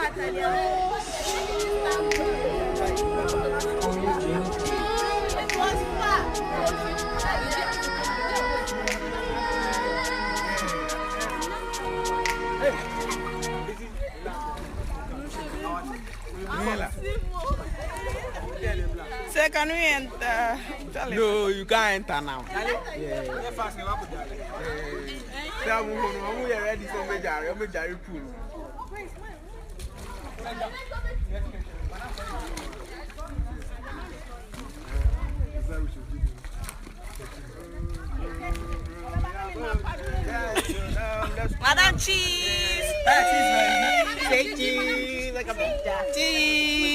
Say, can we enter? No, you can't enter now. Yeah. I'm ready to make a pool. Madam Cheese! Say cheese like a big cheese.